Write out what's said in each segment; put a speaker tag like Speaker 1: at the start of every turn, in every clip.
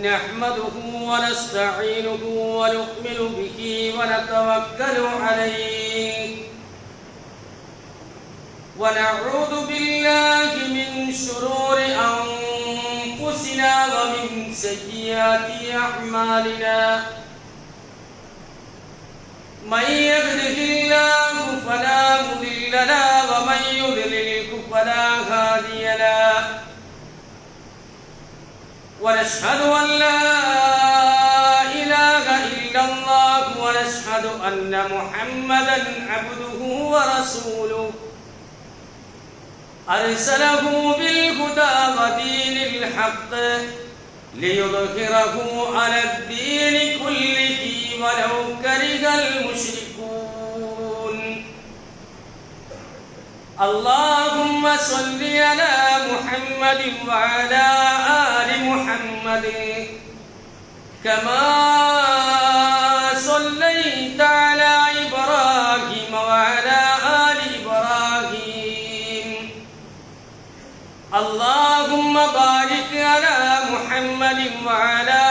Speaker 1: نحمده ونستعينه ونؤمن به ونتوكل عليه ونعوذ بالله من شرور أنفسنا ومن سيئات أعمالنا من يهده الله فلا مضل له ومن يضلل فلا هادي له ونشهد أن لا إله إلا الله ونشهد أن محمدا عبده ورسوله أرسله بالهدى ودين الحق ليظهره على الدين كله ولو كره المشركون اللهم صل على محمد وعلى آل محمد كما صليت على إبراهيم وعلى آل إبراهيم اللهم بارك على محمد وعلى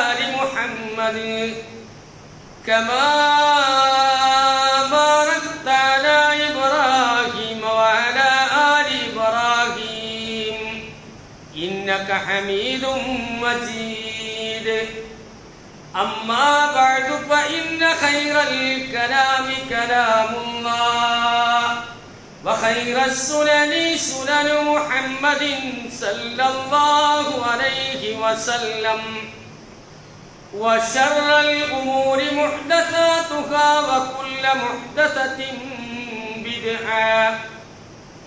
Speaker 1: آل محمد كما باركت على إبراهيم وعلى آل إبراهيم إنك حميد مجيد أما بعد فإن خير الكلام كلام الله وخير السنن سنن محمد صلى الله عليه وسلم وشر الأمور محدثاتها وكل محدثة بدعة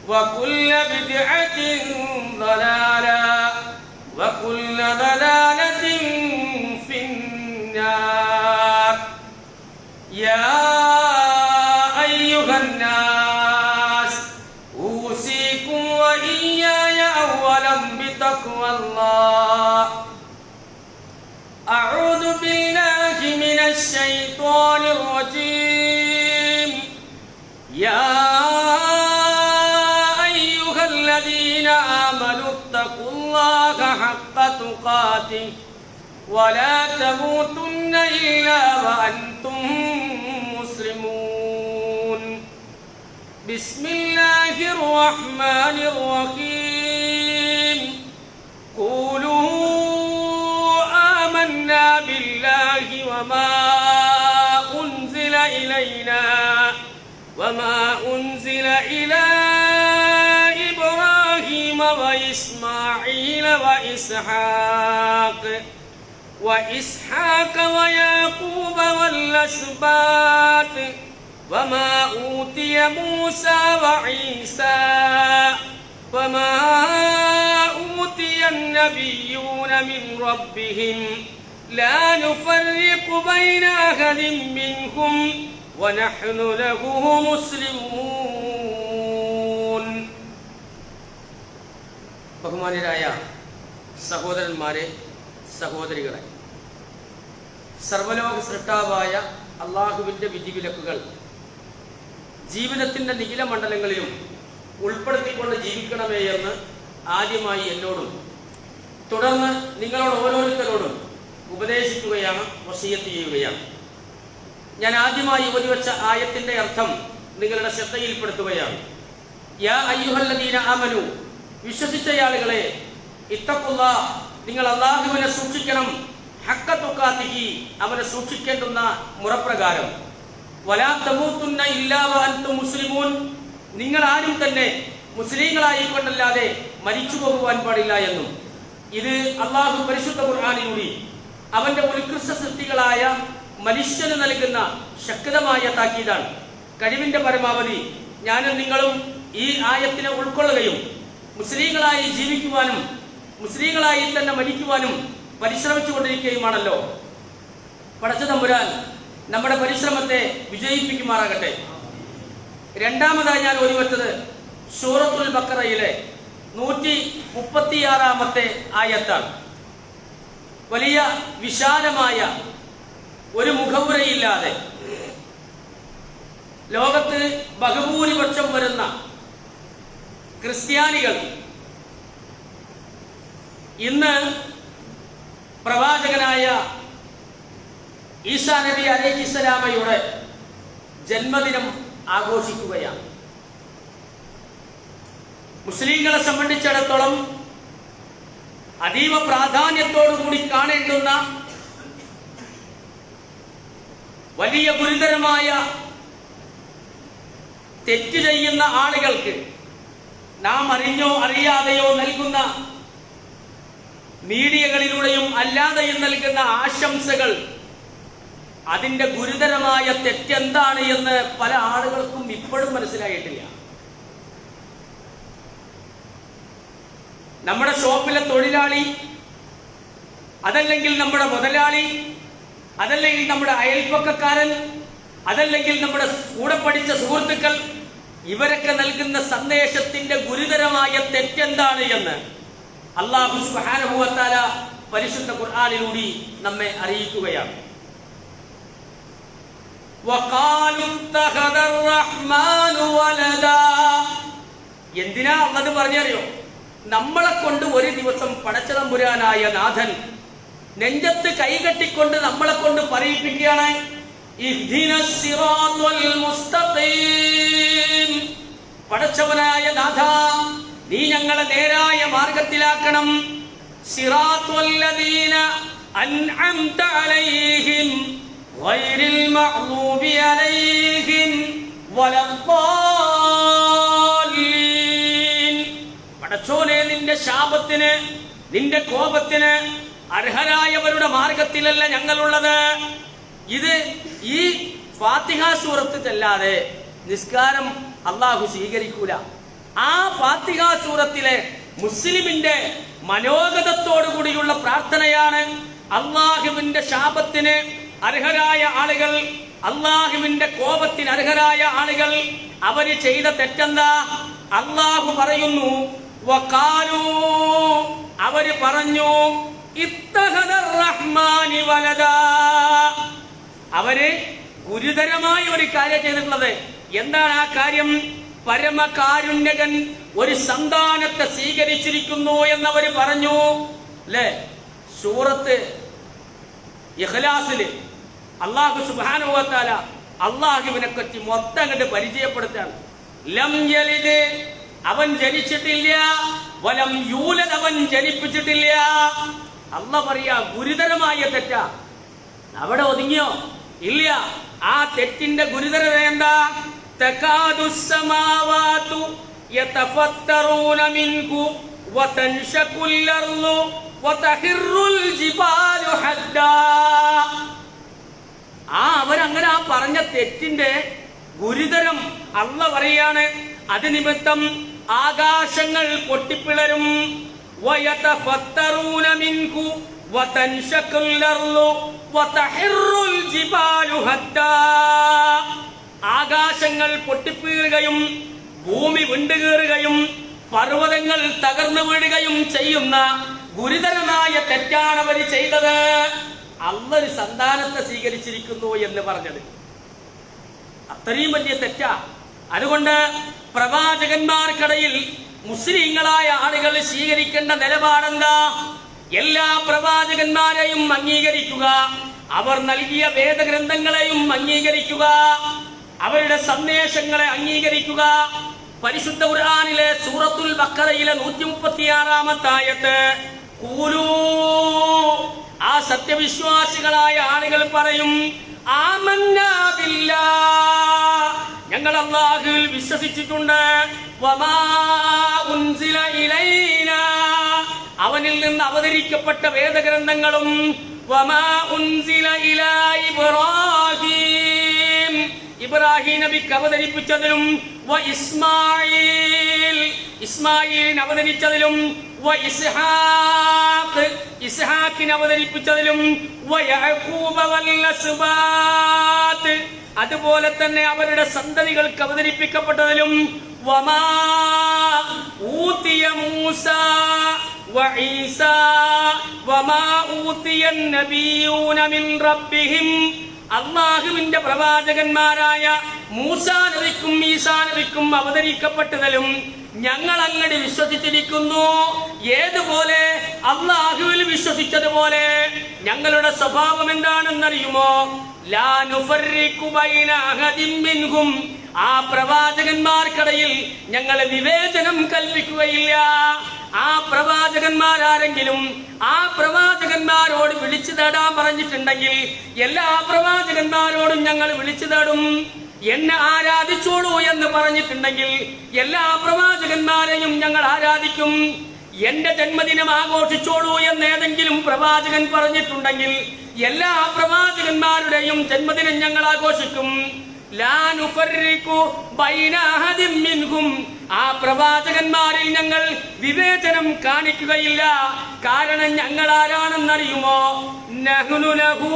Speaker 1: وكل بدعة ضلالة وكل ضلالة في النار يا أيها الناس أوصيكم وإياي أولا بتقوى الله أعوذ بالله من الشيطان الرجيم يا أيها الذين آمنوا اتقوا الله حق تقاته ولا تموتن إلا وأنتم مسلمون بسم الله الرحمن الرحيم قولوا آمنا بالله وما أنزل إلينا وما أنزل إلى إبراهيم وإسماعيل وإسحاق ويعقوب والأسباط وما أوتي موسى وعيسى وما أوتي النبيون من ربهم لا نفرق بين أحد منهم ونحن له مسلمون ബഹുമാന്യരായ സഹോദരന്മാരെ സഹോദരികളെ സർവലോക സൃഷ്ടാവായ അള്ളാഹുവിൻ്റെ വിധിവിലക്കുകൾ ജീവിതത്തിൻ്റെ നിഖില മണ്ഡലങ്ങളിലും ഉൾപ്പെടുത്തിക്കൊണ്ട് ജീവിക്കണമേ എന്ന് ആദ്യമായി എന്നോടും തുടർന്ന് നിങ്ങളോട് ഓരോരുത്തരോടും ഉപദേശിക്കുകയാണ്, വസിയത്ത് ചെയ്യുകയാണ്. ഞാൻ ആദ്യമായി ഉപയോഗിച്ച ആയത്തിൻ്റെ അർത്ഥം നിങ്ങളുടെ ശ്രദ്ധയിൽപ്പെടുത്തുകയാണ്. യാ അയ്യുഹല്ലദീന ആമനു, വിശ്വസിച്ചയാളുകളെ, ഇത്തഖുല്ലാഹ്, നിങ്ങൾ അല്ലാഹുവിനെ സൂക്ഷിക്കണം, ഹഖ്ക തുഖാതിഹി, അവനെ സൂക്ഷിക്കേണ്ടുന്ന മുറപ്രകാരം. വലാ തമൂതുന്ന ഇല്ലാ വഅൻതും മുസ്ലിമൂൻ, നിങ്ങൾ ആരും തന്നെ മുസ്ലിങ്ങളായിക്കൊണ്ടല്ലാതെ മരിച്ചു പോകുവാൻ പാടില്ല എന്നും. ഇത് അള്ളാഹു പരിശുദ്ധ ഖുർആനിലൂടെ അവന്റെ ഉത്കൃഷ്ട സൃഷ്ടികളായ മനുഷ്യന് നൽകുന്ന ശക്തമായ താക്കീതാണ്. കഴിവിന്റെ പരമാവധി ഞാനും നിങ്ങളും ഈ ആയത്തിനെ ഉൾക്കൊള്ളുകയും മുസ്ലിങ്ങളായി ജീവിക്കുവാനും മുസ്ലിങ്ങളായി തന്നെ മരിക്കുവാനും പരിശ്രമിച്ചുകൊണ്ടിരിക്കുകയുമാണല്ലോ. പടച്ച തമ്പുരാൻ നമ്മുടെ പരിശ്രമത്തെ വിജയിപ്പിക്കുമാറാകട്ടെ. രണ്ടാമതായി ഞാൻ ഓതിവെച്ചത് സൂറത്തുൽ ബഖറയിലെ 136 ആയത്താണ്. വലിയ വിശാലമായ ഒരു മുഖവുരയില്ലാതെ ലോകത്ത് ബഹുഭൂരിപക്ഷം വരുന്ന ക്രിസ്ത്യാനികൾ ഇന്ന്
Speaker 2: പ്രവാചകനായ ഈസാ നബി അലൈഹിസ്സലാമയുടെ ജന്മദിനം ആഘോഷിക്കുകയാണ്. മുസ്ലിങ്ങളെ സംബന്ധിച്ചിടത്തോളം അതീവ പ്രാധാന്യത്തോടുകൂടി കാണേണ്ടുന്ന വലിയ ഗുരുതരമായ തെറ്റ് ചെയ്യുന്ന ആളുകൾക്ക് നാം അറിഞ്ഞോ അറിയാതെയോ നൽകുന്ന മീഡിയകളിലൂടെയും അല്ലാതെയും നൽകുന്ന ആശംസകൾ അതിന്റെ ഗുരുതരമായ തെറ്റെന്താണ് എന്ന് പല ആളുകൾക്കും ഇപ്പോഴും മനസ്സിലായിട്ടില്ല. നമ്മുടെ ഷോപ്പിലെ തൊഴിലാളി, അതല്ലെങ്കിൽ നമ്മുടെ മുതലാളി, അതല്ലെങ്കിൽ നമ്മുടെ അയൽപ്പക്കക്കാരൻ, അതല്ലെങ്കിൽ നമ്മുടെ കൂടെ പഠിച്ച സുഹൃത്തുക്കൾ, ഇവരൊക്കെ നൽകുന്ന സന്ദേശത്തിന്റെ ഗുരുതരമായ തെറ്റെന്താണ് എന്ന് അല്ലാഹു സുബ്ഹാനഹു വ തആല പരിശുദ്ധ ഖുർആനിലൂടെ നമ്മെ അറിയിക്കുകയാണ്. എന്തിനാ അള്ളത് പറഞ്ഞറിയോ? നമ്മളെ കൊണ്ട് ഒരു ദിവസം പടച്ചതമ്പുരാനായ നാഥൻ നെഞ്ചത്ത് കൈകെട്ടിക്കൊണ്ട് നമ്മളെ കൊണ്ട് പറയിപ്പിക്കുകയാണ്, ഇഹ്ദിനസ് സിറാത്തുൽ മുസ്തഖീം. പടച്ചവനായ നാഥ, നീ ഞങ്ങളെ നേരായ മാർഗത്തിലാക്കണം. സിറാത്തുൽ ലദീന അൻഅംത അലൈഹിം ഗൈറിൽ മഗ്ദൂബി അലൈഹിം വലദ്ദാല്ലീൻ. പടച്ചോനെ, നിന്റെ ശാപത്തിന്, നിന്റെ കോപത്തിന് അർഹരായവരുടെ മാർഗത്തിലല്ല ഞങ്ങളുള്ളത്. ഇത് ഈ ഫാത്തിഹ സൂറത്ത് ചെല്ലാതെ നിസ്കാരം അല്ലാഹു സ്വീകരിക്കൂല. ആ ഫാത്തിഹ സൂറത്തിലെ മുസ്ലിമിന്റെ മനോഗതത്തോടുകൂടിയുള്ള പ്രാർത്ഥനയാണ്. അള്ളാഹുവിന്റെ ശാപത്തിന് അർഹരായ ആളുകൾ, അള്ളാഹുവിന്റെ കോപത്തിന് അർഹരായ ആളുകൾ, അവര് ചെയ്ത തെറ്റെന്താ? അള്ളാഹു പറയുന്നു, വഖാലൂ, അവര് പറഞ്ഞു, ഇത്തഖദർ റഹ്മാനി വലദാ. അവര് ഗുരുതരമായ ഒരു കാര്യം ചെയ്തിട്ടുള്ളത്. എന്താണ് ആ കാര്യം? പരമകാരുണ്യകൻ ഒരു സന്താനത്തെ സ്വീകരിച്ചിരിക്കുന്നു എന്നവര് പറഞ്ഞു. അല്ലേ? സൂറത്ത് ഇഖ്ലാസില് അല്ലാഹു സുബ്ഹാനഹു വ തആല അല്ലാഹുവിനെ പറ്റി മൊത്തം കണ്ട് പരിചയപ്പെടുത്താണ്. ലം യലിദ്, അവൻ ജനിച്ചിട്ടില്ല, വലം യൂലദ്, അവൻ ജനിപ്പിച്ചിട്ടില്ല. അല്ലാഹ് പറയാ ഗുരുതരമായ തെറ്റാ. അവിടെ ഒതുങ്ങിയോ? ഇല്ല. ആ തെറ്റിന്റെ ഗുരുതരത എന്താ? തകാദുസ് സമാവാതു യതഫത്തറൂന മിൻഹു വതൻശഖുൽ അർളു വതഹിറുൽ ജിബാലു ഹദ്ദാ. അവരങ്ങനെ ആ പറഞ്ഞ തെറ്റിന്റെ ഗുരുതരം അല്ലാഹ് പറയാണ്. അത് നിമിത്തം ആകാശങ്ങൾ പൊട്ടിപ്പിളരും. വയതഫത്തറൂന മിൻഹു വതൻശഖുൽ അർളു വതഹിറുൽ ജിബാലു ഹദ്ദാ. ആകാശങ്ങൾ പൊട്ടിപ്പീറുകയും ഭൂമി വിണ്ടുകീറുകയും പർവ്വതങ്ങൾ തകർന്നു വീഴുകയും ചെയ്യുന്ന ഗുരുതരമായ തെറ്റാണ് അവർ ചെയ്തത്. അല്ലാഹ് ഒരു സന്താനത്തെ സ്വീകരിച്ചിരിക്കുന്നു എന്ന് പറഞ്ഞത് അത്രയും വലിയ തെറ്റാ. അതുകൊണ്ട് പ്രവാചകന്മാർക്കിടയിൽ മുസ്ലിങ്ങളായ ആളുകൾ സ്വീകരിക്കേണ്ട നിലപാടെന്താ? എല്ലാ പ്രവാചകന്മാരെയും അംഗീകരിക്കുക, അവർ നൽകിയ വേദഗ്രന്ഥങ്ങളെയും അംഗീകരിക്കുക, അവരുടെ സന്ദേശങ്ങളെ അംഗീകരിക്കുക. പരിശുദ്ധ ഖുർആനിലെ സൂറത്തുൽ ബഖറയിലെ 136-ാമത്തെ ആയത്ത്, ഖൂലൂ, ആ സത്യവിശ്വാസികളായ ആളുകൾ പറയും, ആമന്നാ ബില്ലാഹ്, ഞങ്ങൾ അല്ലാഹുവിൽ വിശ്വസിച്ചിട്ടുണ്ട്. വമാ ഉൻസില ഇലൈനാ, അവനിൽ നിന്ന് അവതരിക്കപ്പെട്ട വേദഗ്രന്ഥങ്ങളും, വമാ ഉൻസില ഇലാ ഇബ്രാഹീം, ഇബ്രാഹിം നബിക്ക് അവതരിപ്പിച്ചതിലും, വ ഇസ്മായിൽ, ഇസ്മായിലിന് അവതരിച്ചതിലും, വ ഇസ്ഹാഖ്, ഇസ്ഹാഖിന് അവതരിപ്പിച്ചതിലും, വ യഅഖൂബ വൽ അസ്ബാത്ത്, അതുപോലെ തന്നെ അവരുടെ സന്തതികൾക്ക് അവതരിപ്പിക്കപ്പെട്ടതിലും, വമാ ഊതിയ മൂസ വ ഈസ വമാ ഊതിയ നബിയൂന മിൻ റബ്ബിഹിം, അല്ലാഹുവിന്റെ പ്രവാചകന്മാരായ മൂസാ നബിക്കും ഈസാ നബിക്കും അവതരിക്കപ്പെട്ടതിലും ഞങ്ങൾ അങ്ങോട്ട് വിശ്വസിച്ചിരിക്കുന്നു. ഏതുപോലെ? അല്ലാഹുവിൽ വിശ്വസിച്ചതുപോലെ ഞങ്ങളുടെ സ്വഭാവം എന്താണെന്നറിയുമോ? ലാ നുഫർരിഖു ബൈന അഹദിൻ മിൻഹും, ആ പ്രവാചകന്മാർക്കിടയിൽ ഞങ്ങൾ വിവേചനം കൽപ്പിക്കുകയില്ല. ആ പ്രവാചകന്മാരാരെങ്കിലും ആ പ്രവാചകന്മാരോട് വിളിച്ചു തേടാൻ പറഞ്ഞിട്ടുണ്ടെങ്കിൽ എല്ലാ പ്രവാചകന്മാരോടും ഞങ്ങൾ വിളിച്ചു തേടും. എന്നെ ആരാധിച്ചോളൂ എന്ന് പറഞ്ഞിട്ടുണ്ടെങ്കിൽ എല്ലാ പ്രവാചകന്മാരെയും ഞങ്ങൾ ആരാധിക്കും. എന്റെ ജന്മദിനം ആഘോഷിച്ചോളൂ എന്ന് ഏതെങ്കിലും പ്രവാചകൻ പറഞ്ഞിട്ടുണ്ടെങ്കിൽ എല്ലാ പ്രവാചകന്മാരുടെയും ജന്മദിനം ഞങ്ങൾ ആഘോഷിക്കും. ലാ നുഫർരിഖു ബൈന അഹദിൻ മിൻഹും, ആ പ്രവാചകന്മാരിൽ ഞങ്ങൾ വിവേചനം കാണിക്കുകയില്ല. കാരണം ഞങ്ങൾ ആരാണെന്നറിയുമോ? നഹ്നു ലഹു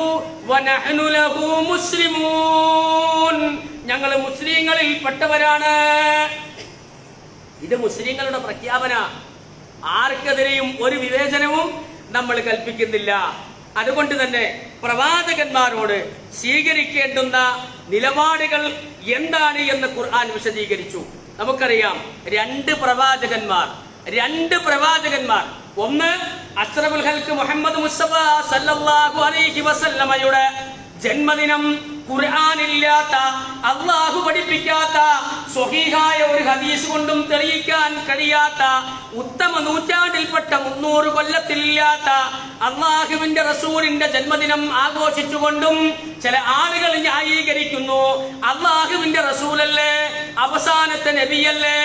Speaker 2: വനഹ്നു ലഹു മുസ്ലിമൂൻ, ഞങ്ങൾ മുസ്ലിങ്ങളിൽ പെട്ടവരാണ്. ഇത് മുസ്ലിങ്ങളുടെ പ്രഖ്യാപന. ആർക്കെതിരെയും ഒരു വിവേചനവും നമ്മൾ കൽപ്പിക്കുന്നില്ല. അതുകൊണ്ട് തന്നെ പ്രവാചകന്മാരോട് സ്വീകരിക്കേണ്ടുന്ന നിലപാടുകൾ എന്താണ് എന്ന് ഖുർആൻ വിശദീകരിച്ചു. നമുക്കറിയാം, രണ്ട് പ്രവാചകന്മാർ. ഒന്ന് അഷ്റഫുൽ ഖൽഖ് മുഹമ്മദ് മുസ്തഫ സല്ലല്ലാഹു അലൈഹി വസല്ലമയുടെ ജന്മദിനം ഖുർആനില്ലാത്ത, അള്ളാഹു പഠിപ്പിക്കാത്ത, സ്വഹീഹായ ഒരു ഹദീസ് കൊണ്ടും തെളിയിക്കാൻ കഴിയാത്ത, ഉത്തമ നൂറ്റാണ്ടിൽപ്പെട്ട 300 കൊല്ലത്തിലില്ലാത്ത അള്ളാഹുവിന്റെ റസൂലിന്റെ ജന്മദിനം ആഘോഷിച്ചുകൊണ്ടും ചില ആളുകൾ ന്യായീകരിക്കുന്നു. അള്ളാഹുവിന്റെ റസൂലല്ലേ, അവസാനത്തെ നബിയല്ലേ,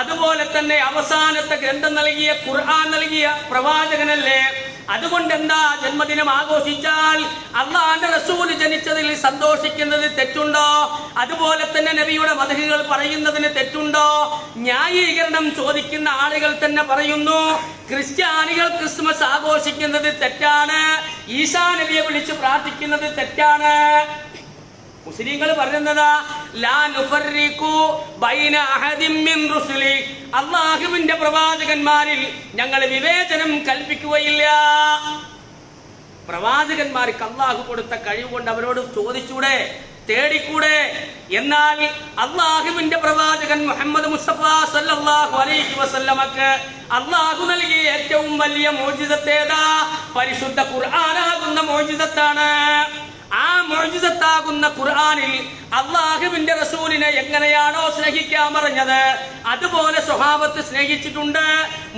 Speaker 2: അതുപോലെ തന്നെ അവസാനത്തെ ഗ്രന്ഥം നൽകിയ ഖുർആൻ നൽകിയ പ്രവാചകനല്ലേ, അതുകൊണ്ട് എന്താ ജന്മദിനം ആഘോഷിച്ചാൽ അള്ളാഹുവിന്റെ റസൂൽ ജനിച്ചതിൽ സന്തോഷിക്കുന്നത് തെറ്റുണ്ടോ? അതുപോലെ തന്നെ നബിയുടെ മദ്ഹുകൾ പറയുന്നതിന് തെറ്റുണ്ടോ? ന്യായീകരണം ചോദിക്കുന്ന ആളുകൾ തന്നെ പറയുന്നു, ക്രിസ്ത്യാനികൾ ക്രിസ്മസ് ആഘോഷിക്കുന്നത് തെറ്റാണ്, ഈസാ നബിയെ വിളിച്ച് പ്രാർത്ഥിക്കുന്നത് തെറ്റാണ്. മുസ്ലിങ്ങൾ പറയുന്നതാ ലാ നുഫർരിഖു ബൈന അഹദിൻ മിൻ റുസുലി, അല്ലാഹുവിന്റെ പ്രവാചകന്മാരിൽ ഞങ്ങൾ വിവേചനം കൽപ്പിക്കുകയില്ല. പ്രവാചകന്മാർക്ക് അള്ളാഹു കൊടുത്ത കഴിവ് കൊണ്ട് അവരോട് ചോദിച്ചൂടെ, തേടിക്കൂടെ? എന്നാൽ അള്ളാഹുവിന്റെ പ്രവാചകൻ മുഹമ്മദ് മുസ്തഫ സല്ലല്ലാഹു അലൈഹി വസല്ലമക്ക് അള്ളാഹു നൽകിയ ഏറ്റവും വലിയ മോചിതത്തേതാ? പരിശുദ്ധ ഖുർആനാകുന്ന മോചിതത്താണ്. ആ മോചിതത്താകുന്ന ഖുർആനിൽ അള്ളാഹുവിന്റെ റസൂലിനെ എങ്ങനെയാണോ സ്നേഹിക്കാൻ പറഞ്ഞത് അതുപോലെ സ്വഹാബത്ത് സ്നേഹിച്ചിട്ടുണ്ട്.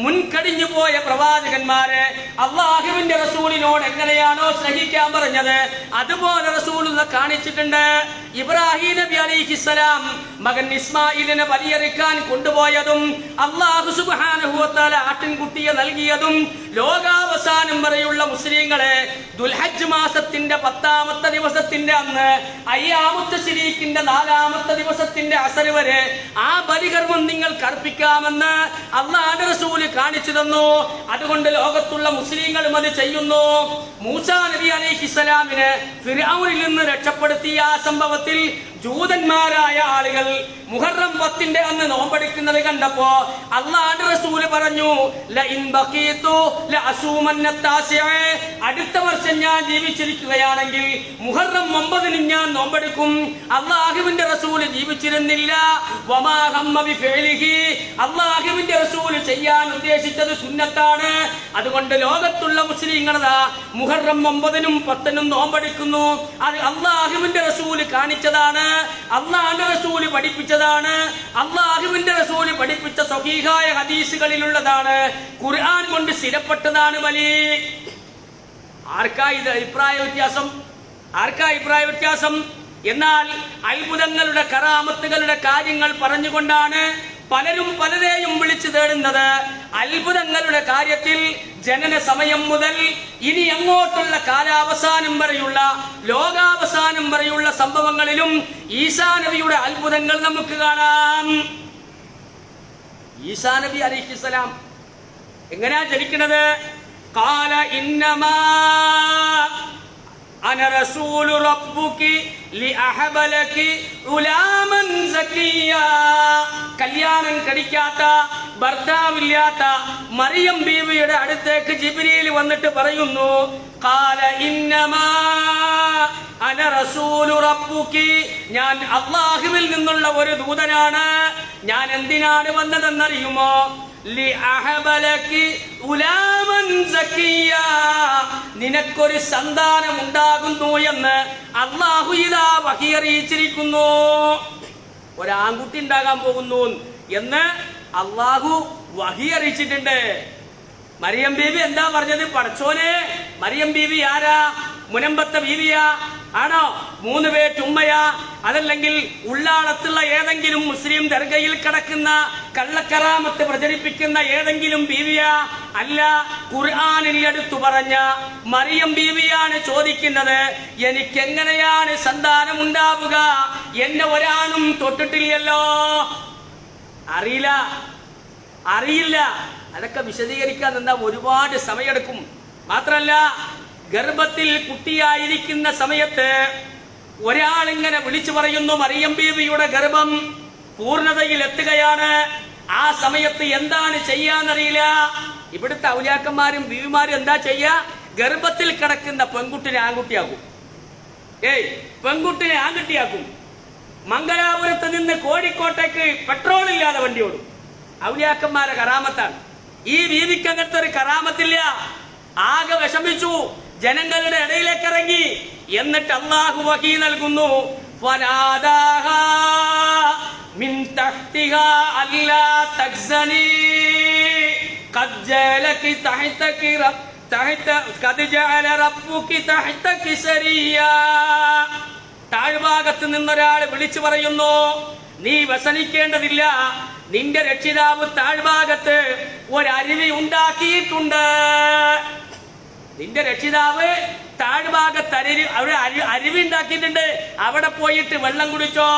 Speaker 2: മുൻകഴിഞ്ഞു പോയ പ്രവാചകന്മാരെ അള്ളാഹുവിന്റെ റസൂലിനോട് എങ്ങനെയാണോ സ്നേഹിക്കാൻ പറഞ്ഞത് അതുപോലെ റസൂൽ കാണിച്ചിട്ടുണ്ട്. ഇബ്രാഹിം നബി അലൈഹിസ്സലാം മകൻ ഇസ്മായിലിനെ ബലിയറുക്കാൻ കൊണ്ടുപോയതും അള്ളാഹു സുബ്ഹാനഹു വ തആല ആട്ടിൻകുട്ടിയെ നൽകിയതും ലോകാവസാനം വരെയുള്ള മുസ്ലിങ്ങളെ ദുൽഹജ്ജ് മാസത്തിന്റെ 10ാമത്തെ ദിവസത്തിന്റെ അന്ന് അയ്യാമുത്ത ശരീക്കിന്റെ 4ാമത്തെ ദിവസത്തിന്റെ അസർ വരെ ആ ബലികർമ്മം നിങ്ങൾക്ക് അർപ്പിക്കാമെന്ന് അള്ളാഹുവിന്റെ റസൂൽ കാണിച്ചു തന്നു. അതുകൊണ്ട് ലോകത്തുള്ള മുസ്ലിങ്ങളും അത് ചെയ്യുന്നു. മൂസാ നബി അലൈഹിസ്സലാമിനെ ഫിർഔനിൽ നിന്ന് രക്ഷപ്പെടുത്തിയ ആ സംഭവത്തിൽ ജൂതന്മാരായ ആളുകൾ മുഹറം 10ന്റെ അന്ന് നോമ്പെടുക്കുന്നത് കണ്ടപ്പോ അള്ളാഹുവിന്റെ റസൂൽ പറഞ്ഞു, ലഇൻ ബഖീതു ലഅസൂമന്ന താസിഅ, അടുത്ത വർഷം ഞാൻ ജീവിച്ചിരിക്കുകയാണെങ്കിൽ മുഹറം 9ന് ഞാൻ നോമ്പെടുക്കും. അള്ളാഹുവിന്റെ റസൂൽ ജീവിച്ചിരുന്നില്ല. വമാ ഹമ്മ ബിഫിഅലിഹി, അള്ളാഹുവിന്റെ റസൂൽ ചെയ്യാൻ ഉദ്ദേശിച്ചത് സുന്നത്താണ്. അതുകൊണ്ട് ലോകത്തുള്ള മുസ്ലിങ്ങളതാ മുഹറം 9നും 10നും നോമ്പെടുക്കുന്നു. അത് അള്ളാഹുവിന്റെ റസൂൽ കാണിച്ചതാണ്, അള്ളാഹുവിന്റെ റസൂൽ പഠിപ്പിച്ചതാണ്, അള്ളാഹുവിന്റെ റസൂൽ പഠിപ്പിച്ച സ്വഹീഹായ ഹദീസുകളിലുള്ളതാണ്, ഖുർആൻ കൊണ്ട് സ്ഥിരപ്പെട്ടതാണ് ബലി. ആർക്കാ ഇത് അഭിപ്രായ വ്യത്യാസം? എന്നാൽ അത്ഭുതങ്ങളുടെ കറാമത്തുകളുടെ കാര്യങ്ങൾ പറഞ്ഞുകൊണ്ടാണ് പലരും പലരെയും വിളിച്ചു തേടുന്നത്. അത്ഭുതങ്ങളുടെ കാര്യത്തിൽ ജനന സമയം മുതൽ ഇനി അങ്ങോട്ടുള്ള കാലാവസാനം വരെയുള്ള ലോകാവസാനം വരെയുള്ള സംഭവങ്ങളിലും ഈസാ നബിയുടെ അത്ഭുതങ്ങൾ നമുക്ക് കാണാം. ഈസാ നബി അലൈഹിസ്സലാം എങ്ങനെയാ ജനിക്കുന്നത്? ഖാല ഇന്നമാ അന റസൂലു റബ്ബുകി ലിഅഹബ ലകി ഗുലാമൻ സക്കിയ, കല്യാണം കഴിക്കാത്ത ഭർത്താവില്ലാത്ത മറിയം ബീവിയുടെ അടുത്തേക്ക് ജിബ്രീൽ വന്നിട്ട് പറയുന്നു, ഖാല ഇന്നമാ അന റസൂലു റബ്ബുകി, ഞാൻ അല്ലാഹുവിൽ നിന്നുള്ള ഒരു ദൂതനാണ്. ഞാൻ എന്തിനാണ് വന്നതെന്നറിയുമോ? ലിഅഹബ ലകി ഗുലാമൻ സക്കിയ, നിനക്കൊരു സന്താനം ഉണ്ടാകുന്നു എന്ന് അല്ലാഹു ഇതാ വഹി അറിയിച്ചിരിക്കുന്നു. ഒരാൺകുട്ടി ഉണ്ടാകാൻ പോകുന്നു എന്ന് അല്ലാഹു വഹി അറിയിച്ചിട്ടുണ്ട്. മറിയം ബീവി എന്താ പറഞ്ഞത്? പടച്ചോനെ, മറിയം ബീവി ആരാ? മുനമ്പത്തെ ബീവിയാ ആണോ? 3 പേറ്റുമ്മയാ? അതല്ലെങ്കിൽ ഉള്ളാളത്തുള്ള ഏതെങ്കിലും മുസ്ലിം ദർഗയിൽ കിടക്കുന്ന കള്ളക്കറാമത്ത് പ്രചരിപ്പിക്കുന്ന ഏതെങ്കിലും ബീവിയാ? അല്ല, ഖുർആനിൽ എടുത്തു പറഞ്ഞ മറിയം ബീവിയാണ് ചോദിക്കുന്നത്. എനിക്കെങ്ങനെയാണ് സന്താനം ഉണ്ടാവുക? എന്നെ ഒരാണും തൊട്ടിട്ടില്ലല്ലോ. അറിയില്ല. അതൊക്കെ വിശദീകരിക്കാൻ നിന്നാ ഒരുപാട് സമയമെടുക്കും. മാത്രല്ല, ഗർഭത്തിൽ കുട്ടിയായിരിക്കുന്ന സമയത്ത് ഒരാളിങ്ങനെ വിളിച്ചു പറയുന്നു മറിയം ബീവിയുടെ ഗർഭം പൂർണ്ണതയിൽ എത്തുകയാണ്. ആ സമയത്ത് എന്താണ് ചെയ്യാന്നറിയില്ല. ഇവിടുത്തെ ഔലിയാക്കന്മാരും ബീവിമാരും എന്താ ചെയ്യാ? ഗർഭത്തിൽ കിടക്കുന്ന പെൺകുട്ടിനെ ആൺകുട്ടിയാക്കും. പെൺകുട്ടിനെ ആൺകുട്ടിയാക്കും. മംഗലാപുരത്ത് നിന്ന് കോഴിക്കോട്ടേക്ക് പെട്രോൾ ഇല്ലാതെ വണ്ടി ഓടും. ഔലിയാക്കന്മാരെ കറാമത്താണ്. ഈ ബീവിക്കകത്ത് ഒരു കറാമത്തില്ല. ആകെ വിഷമിച്ചു, ജനങ്ങളുടെ ഇടയിലേക്ക് ഇറങ്ങി. എന്നിട്ട് അല്ലാഹു വഹി നൽകുന്നു, ഫനാദാഹാ മിൻ തഹ്തിഹാ അല്ലാ തഖ്സനി ഖദ് ജഅലകി തഹ്തകി ഖദ് ജഅല റബ്ബുകി തഹ്തകി സരിയാ. താഴ്ഭാഗത്ത് നിന്നൊരാൾ വിളിച്ചു പറയുന്നു, നീ വ്യസനിക്കേണ്ടതില്ല, നിന്റെ രക്ഷിതാവ് താഴ്ഭാഗത്ത് ഒരരുവി ഉണ്ടാക്കിയിട്ടുണ്ട്. നിന്റെ രക്ഷിതാവ് താഴ്ഭാഗത്ത് അരുവി ഉണ്ടാക്കിയിട്ടുണ്ട്. അവിടെ പോയിട്ട് വെള്ളം കുടിച്ചോ.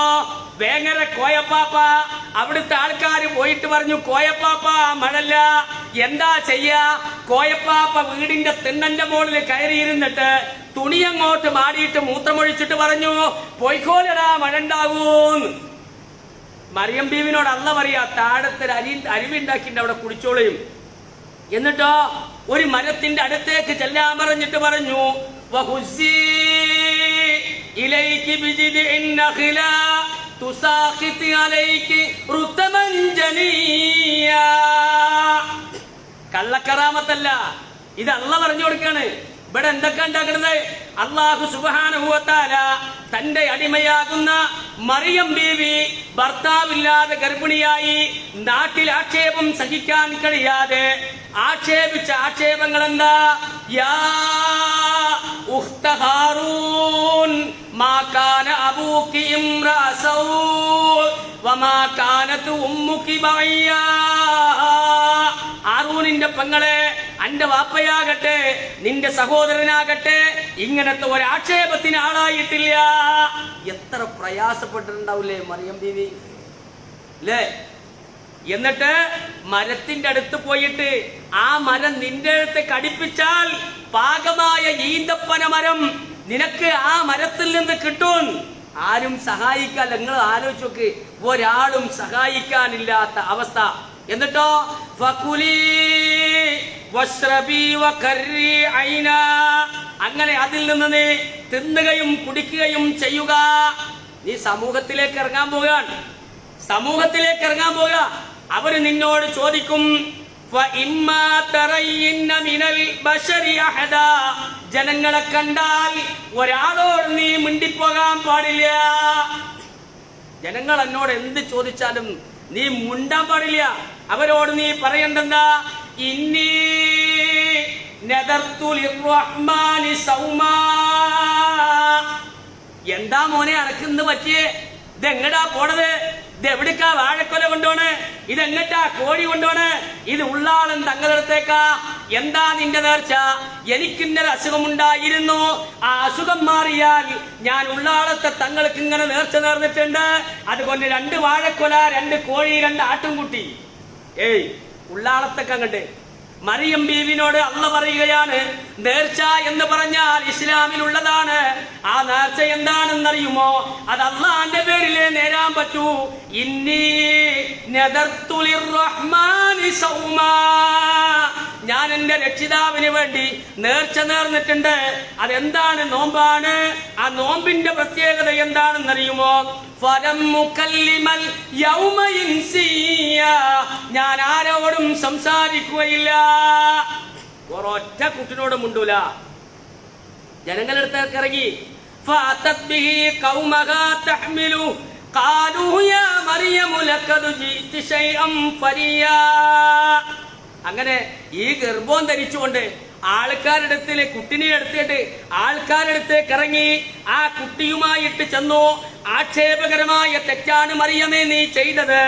Speaker 2: വേങ്ങര കോയപ്പാപ്പ അവിടുത്തെ ആൾക്കാർ പോയിട്ട് പറഞ്ഞു, കോയപ്പാപ്പ മഴല്ല, എന്താ ചെയ്യാ? കോയപ്പാപ്പ വീടിന്റെ തിണ്ണന്റെ മുകളിൽ കയറിയിരുന്നിട്ട് തുണിയങ്ങോട്ട് മാടിയിട്ട് മൂത്രമൊഴിച്ചിട്ട് പറഞ്ഞു, പോയിക്കോലടാ, മഴ ഉണ്ടാകൂന്ന്. മറിയം ബീവിനോട് അല്ല പറയാ, താഴത്തെ അരുവി ഉണ്ടാക്കിയിട്ട് അവിടെ കുടിച്ചോളയും. എന്നിട്ടോ ഒരു മരത്തിന്റെ അടുത്തേക്ക് ചെല്ലാൻ പറഞ്ഞിട്ട് പറഞ്ഞു, വഹുസ്സി ഇലൈകി ബിജിദിൻ നഖില തുസാഖിതി അലൈകി റുതമൻ ജനിയ. കള്ളക്കറാമത്തല്ല, ഇത് അല്ല പറഞ്ഞു കൊടുക്കാണ്. ഇവിടെ എന്തൊക്കെ ഉണ്ടാക്കുന്നത്? അല്ലാഹു സുബ്ഹാനഹു വ തആല തന്റെ അടിമയാകുന്ന മറിയം ബീവി ഭർത്താവില്ലാതെ ഗർഭിണിയായി നാട്ടിൽ ആക്ഷേപം സഹിക്കാൻ കഴിയാതെ ആക്ഷേപിച്ച ആക്ഷേപങ്ങൾ എന്താ? യാ ഉഖ്ത ഹാറൂൻ മാ കാന അബൂകി ഇംറഅസൗ വമാ കാനത് ഉമ്മുകി ബഅയ്യാ. ഹാറൂനിന്റെ പെങ്ങളെ, അന്റെ വാപ്പയാകട്ടെ നിന്റെ സഹോദരനാകട്ടെ ഇങ്ങനത്തെ ഒരാക്ഷേപത്തിന് ആളായിട്ടില്ല. എത്ര പ്രയാസപ്പെട്ടിട്ടുണ്ടാവില്ലേ മറിയം ബീവി അല്ലേ? എന്നിട്ട് മരത്തിന്റെ അടുത്ത് പോയിട്ട് ആ മരം നിന്റെ അടുത്ത് കടിപ്പിച്ചാൽ പാകമായ ഈന്തപ്പന മരം നിനക്ക് ആ മരത്തിൽ നിന്ന് കിട്ടും. ആരും സഹായിക്കാൻ, നിങ്ങൾ ആലോചിച്ച് നോക്ക്, ഒരാളും സഹായിക്കാനില്ലാത്ത അവസ്ഥ. എന്നിട്ടോ ഫകുലി വശ്റബി വഖർരി ഐന, അങ്ങനെ അതിൽ നിന്ന് നീ തിന്നുകയും കുടിക്കുകയും ചെയ്യുക. നീ സമൂഹത്തിലേക്ക് ഇറങ്ങാൻ പോകുക. അവര് നിന്നോട് ചോദിക്കും, ജനങ്ങളെ കണ്ടാൽ ഒരാളോട് നീ മിണ്ടിപ്പോകാൻ പാടില്ല. ജനങ്ങൾ എന്നോട് എന്ത് ചോദിച്ചാലും നീ മുണ്ടാൻ പാടില്ല. അവരോട് നീ പറയണ്ടെന്താ? ഇന്നി നദർതു ലിർറഹ്മാനി സൗമാ. എന്താ മോനെ അനക്കിന്ന് പറ്റിയേ? ഇതെങ്ങടാ പോണത്? ഇത് എവിടേക്കാ വാഴക്കൊല കൊണ്ടോണ്? ഇതെങ്ങട്ടാ കോഴി കൊണ്ടോണ്? ഇത് ഉള്ളാളൻ തങ്ങളടുത്തേക്കാ. എന്താ നിന്റെ നേർച്ച? എനിക്കിന്നൊരു അസുഖമുണ്ടായിരുന്നു, ആ അസുഖം മാറിയാൽ ഞാൻ ഉള്ളാളത്തെ തങ്ങൾക്ക് ഇങ്ങനെ നേർച്ച നേർന്നിട്ടുണ്ട്, അതുകൊണ്ട് 2 വാഴക്കൊല, 2 കോഴി, 2 ആട്ടുംകുട്ടി. ഉള്ളാളത്തൊക്കെ അങ്ങട്ട് മറിയം ബീവിനോട് അള്ള പറയുകയാണ്, നേർച്ച എന്ന് പറഞ്ഞാൽ ഇസ്ലാമിലുള്ളതാണ്. ആ നേർച്ച എന്താണെന്നറിയുമോ? അത് അള്ളാന്റെ പേരിലേ നേരാൻ പറ്റൂ. ഇന്നി നദർതു ലിർറഹ്മാനി സൗമാ, ഞാൻ എന്റെ രക്ഷിതാവിന് വേണ്ടി നേർച്ച നേർന്നിട്ടുണ്ട്. അതെന്താണ്? നോമ്പാണ്. ആ നോമ്പിന്റെ പ്രത്യേകത എന്താണെന്നറിയുമോ? ഫലം മുകല്ലിമൽ യൗമ ഇൻസിയ, ഞാൻ ആരോടും സംസാരിക്കുകയില്ല. ഒരൊറ്റ കുട്ടിനോട് മുണ്ടൂല. ജനങ്ങളുടെ അടുത്തേക്ക് ഇറങ്ങി. ഫഅതത് ബിഹി ഖൗമഹാ തഹ്മിലു ഖാലൂ യാ മറിയമു ലഖദ് ജിഇതി ശൈഅൻ ഫരിയാ. അങ്ങനെ ഈ ഗർഭം ധരിച്ചുകൊണ്ട് ആൾക്കാരുടെ അടുത്തിലെ കുട്ടിനെ എടുത്തിട്ട് ആൾക്കാരുടെ അടുത്തേക്ക് ഇറങ്ങി. ആ കുട്ടിയുമായിട്ട് ചെന്നു. ആക്ഷേപകരമായ തെറ്റാണ് മറിയമേ നീ ചെയ്തത്.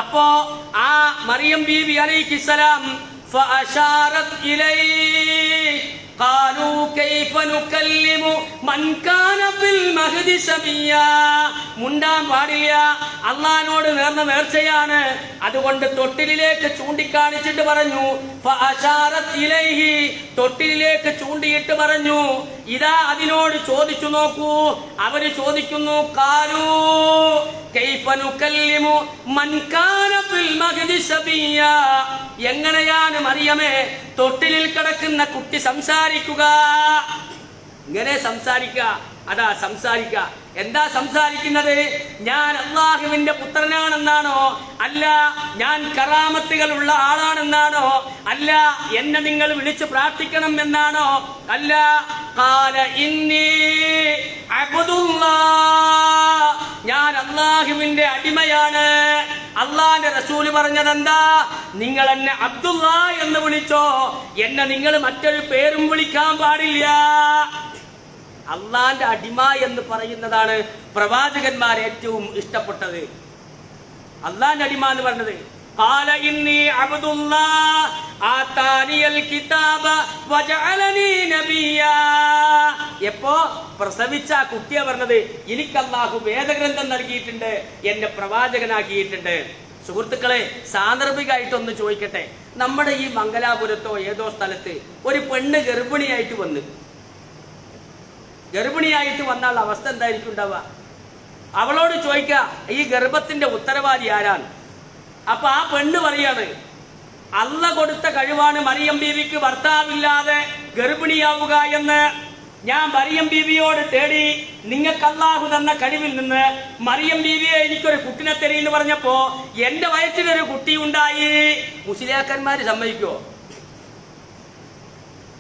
Speaker 2: അപ്പോ ആ മറിയം ബീവി അലൈഹിസ്സലാം ഫഅശാറത് ഇലൈഹി ഖാലൂ കൈഫ നുകല്ലിമു മൻ കാന ഫിൽ മഹ്ദി സബിയാ. മുണ്ടാൻ പാടില്ല, അള്ളാഹിനോട് നേർന്ന നേർച്ചയാണ്. അതുകൊണ്ട് തൊട്ടിലിലേക്ക് ചൂണ്ടിക്കാണിച്ചിട്ട് പറഞ്ഞു. ഫഅശാറത് ഇലൈഹി, തൊട്ടിലിലേക്ക് ചൂണ്ടിയിട്ട് പറഞ്ഞു, ഇതാ അതിനോട് ചോദിച്ചു നോക്കൂ. അവര് ചോദിക്കുന്നു, ഖാലൂ കൈഫ നുകല്ലിമു മൻ കാന ഫിൽ മഹ്ദി സബിയാ. എങ്ങനെയാണ് മറിയമേ തൊട്ടിലിൽ കിടക്കുന്ന കുട്ടി സംസാരിക്കുക? ഇങ്ങനെ സംസാരിക്കുക. അതാ സംസാരിക്കുക. എന്താ സംസാരിക്കുന്നത്? ഞാൻ അള്ളാഹുവിന്റെ പുത്രനാണെന്നാണോ? അല്ല ഞാൻ കറാമത്തുകളുള്ള ആളാണെന്നാണോ? അല്ല എന്നെ നിങ്ങൾ വിളിച്ച് പ്രാർത്ഥിക്കണം എന്നാണോ? അല്ല. ഖാല ഇന്നി അബ്ദുല്ലാഹ്, ഞാൻ അള്ളാഹുവിന്റെ അടിമയാണ്. അള്ളാന്റെ റസൂല് പറഞ്ഞതെന്താ? നിങ്ങൾ എന്നെ അബ്ദുള്ള എന്ന് വിളിച്ചോ, എന്നെ നിങ്ങൾ മറ്റൊരു പേരും വിളിക്കാൻ പാടില്ല. അള്ളാന്റെ അടിമ എന്ന് പറയുന്നതാണ് പ്രവാചകന്മാർ ഏറ്റവും ഇഷ്ടപ്പെട്ടത്. അള്ളാന്റെ അടിമ എന്ന് പറഞ്ഞത്. ഖാല ഇന്നി അബ്ദുല്ലാഹ് ആതാനിയൽ കിതാബ വജഅലനി നബിയാ. എപ്പോ പ്രസവിച്ച കുട്ടിയെ പറഞ്ഞത്, എനിക്ക് അല്ലാഹു വേദഗ്രന്ഥം നൽകിയിട്ടുണ്ട്, എന്നെ പ്രവാചകനാക്കിയിട്ടുണ്ട്. സുഹൃത്തുക്കളെ, സാന്ദർഭികമായിട്ടൊന്ന് ചോദിക്കട്ടെ. നമ്മുടെ ഈ മംഗലാപുരത്തോ ഏതോ സ്ഥലത്ത് ഒരു പെണ്ണ് ഗർഭിണിയായിട്ട് വന്നാൽ അവസ്ഥ എന്തായിരിക്കും ഉണ്ടാവുക? അവളോട് ചോദിക്കുക, ഈ ഗർഭത്തിന്റെ ഉത്തരവാദി ആരാണ്? അപ്പൊ ആ പെണ്ണ് പറയാണ്, അള്ള കൊടുത്ത കഴിവാണ് മറിയം ബീവിക്ക് ഭർത്താവില്ലാതെ ഗർഭിണിയാവുക എന്ന്. ഞാൻ മറിയം ബീവിയോട് തേടി, നിങ്ങൾക്ക് അള്ളാഹു തന്ന കഴിവിൽ നിന്ന് മറിയം ബീവിയെ എനിക്കൊരു കുട്ടിനെ തരീന്ന് പറഞ്ഞപ്പോ എന്റെ വയറ്റിലൊരു കുട്ടി ഉണ്ടായി. മുസ്ലിയാക്കന്മാര് സമ്മതിക്കോ?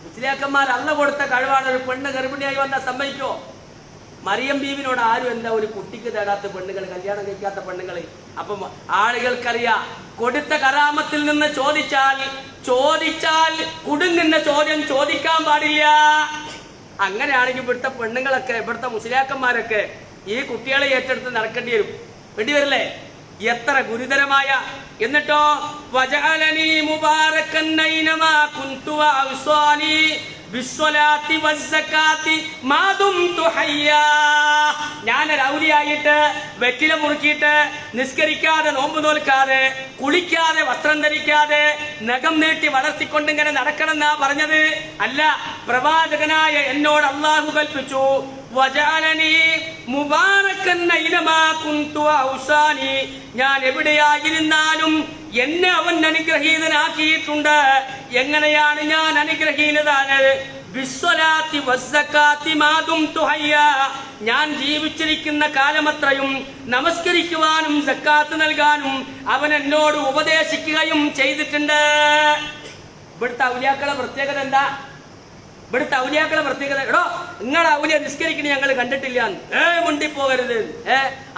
Speaker 2: മുസ്ലിയാക്കന്മാർ അള്ള കൊടുത്ത കഴിവാണ് ഒരു പെണ്ണ് ഗർഭിണിയായി വന്നാൽ സമ്മതിക്കോ? മറിയം ബീവിനോട് ആരും എന്താ ഒരു കുട്ടിക്ക് തേടാത്ത പെണ്ണുങ്ങൾ, കല്യാണം കഴിക്കാത്ത പെണ്ണുങ്ങൾ? അപ്പം ആളുകൾക്കറിയാം, കൊടുത്ത കറാമത്തിൽ നിന്ന് ചോദിച്ചാൽ കുടുങ്ങുന്ന ചോദ്യം ചോദിക്കാൻ പാടില്ല. അങ്ങനെയാണെങ്കിൽ ഇവിടുത്തെ പെണ്ണുങ്ങളൊക്കെ, ഇവിടുത്തെ മുസ്ലിയാക്കന്മാരൊക്കെ ഈ കുട്ടികളെ ഏറ്റെടുത്ത് നടക്കേണ്ടി വരില്ലേ? എത്ര ഗുരുതരമായ. എന്നിട്ടോ വജഅലനി മുബാറകൻ ഐനമാ കുൻതു വഅസ്വാനി ബിസ്സലാത്തി വസ്സകാത്തി മാ ദുംതു ഹയ്യാ. ഞാനൊരു ഔലിയായിട്ട് വെറ്റില മുറുക്കിയിട്ട് നിസ്കരിക്കാതെ, നോമ്പ് നോൽക്കാതെ, കുളിക്കാതെ, വസ്ത്രം ധരിക്കാതെ, നഖം നീട്ടി വളർത്തിക്കൊണ്ടിങ്ങനെ നടക്കണം എന്നാ പറഞ്ഞത്? അല്ല, പ്രവാചകനായ എന്നോട് അള്ളാഹു കൽപ്പിച്ചു, വജഅലനി മുബാറകൻ ഐനമാ കുൻതു വഅസ്വാനി, ഞാൻ എവിടെയായിരുന്നാലും എന്നെ അവൻ അനുഗ്രഹീതനാക്കിയിട്ടുണ്ട്. എങ്ങനെയാണ് ഞാൻ അനുഗ്രഹീതനാണ്? ബിസ്സലാത്തി വസ്സകാത്തി മാ ദുംതു ഹയ്യാ, ഞാൻ ജീവിച്ചിരിക്കുന്ന കാലമത്രയും നമസ്കരിക്കുവാനും സക്കാത്ത് നൽകാനും അവൻ എന്നോട് ഉപദേശിക്കുകയും ചെയ്തിട്ടുണ്ട്. ഇവിടുത്തെ ഔലിയാക്കളെ പ്രത്യേകത എന്താ? ഇവിടുത്തെ ഔലിയാക്കളെ പ്രത്യേകത, എടോ നിങ്ങളെ ഔലിയ നിസ്കരിക്കണ ഞങ്ങൾ കണ്ടിട്ടില്ല. മുണ്ടിപ്പോകരുത്.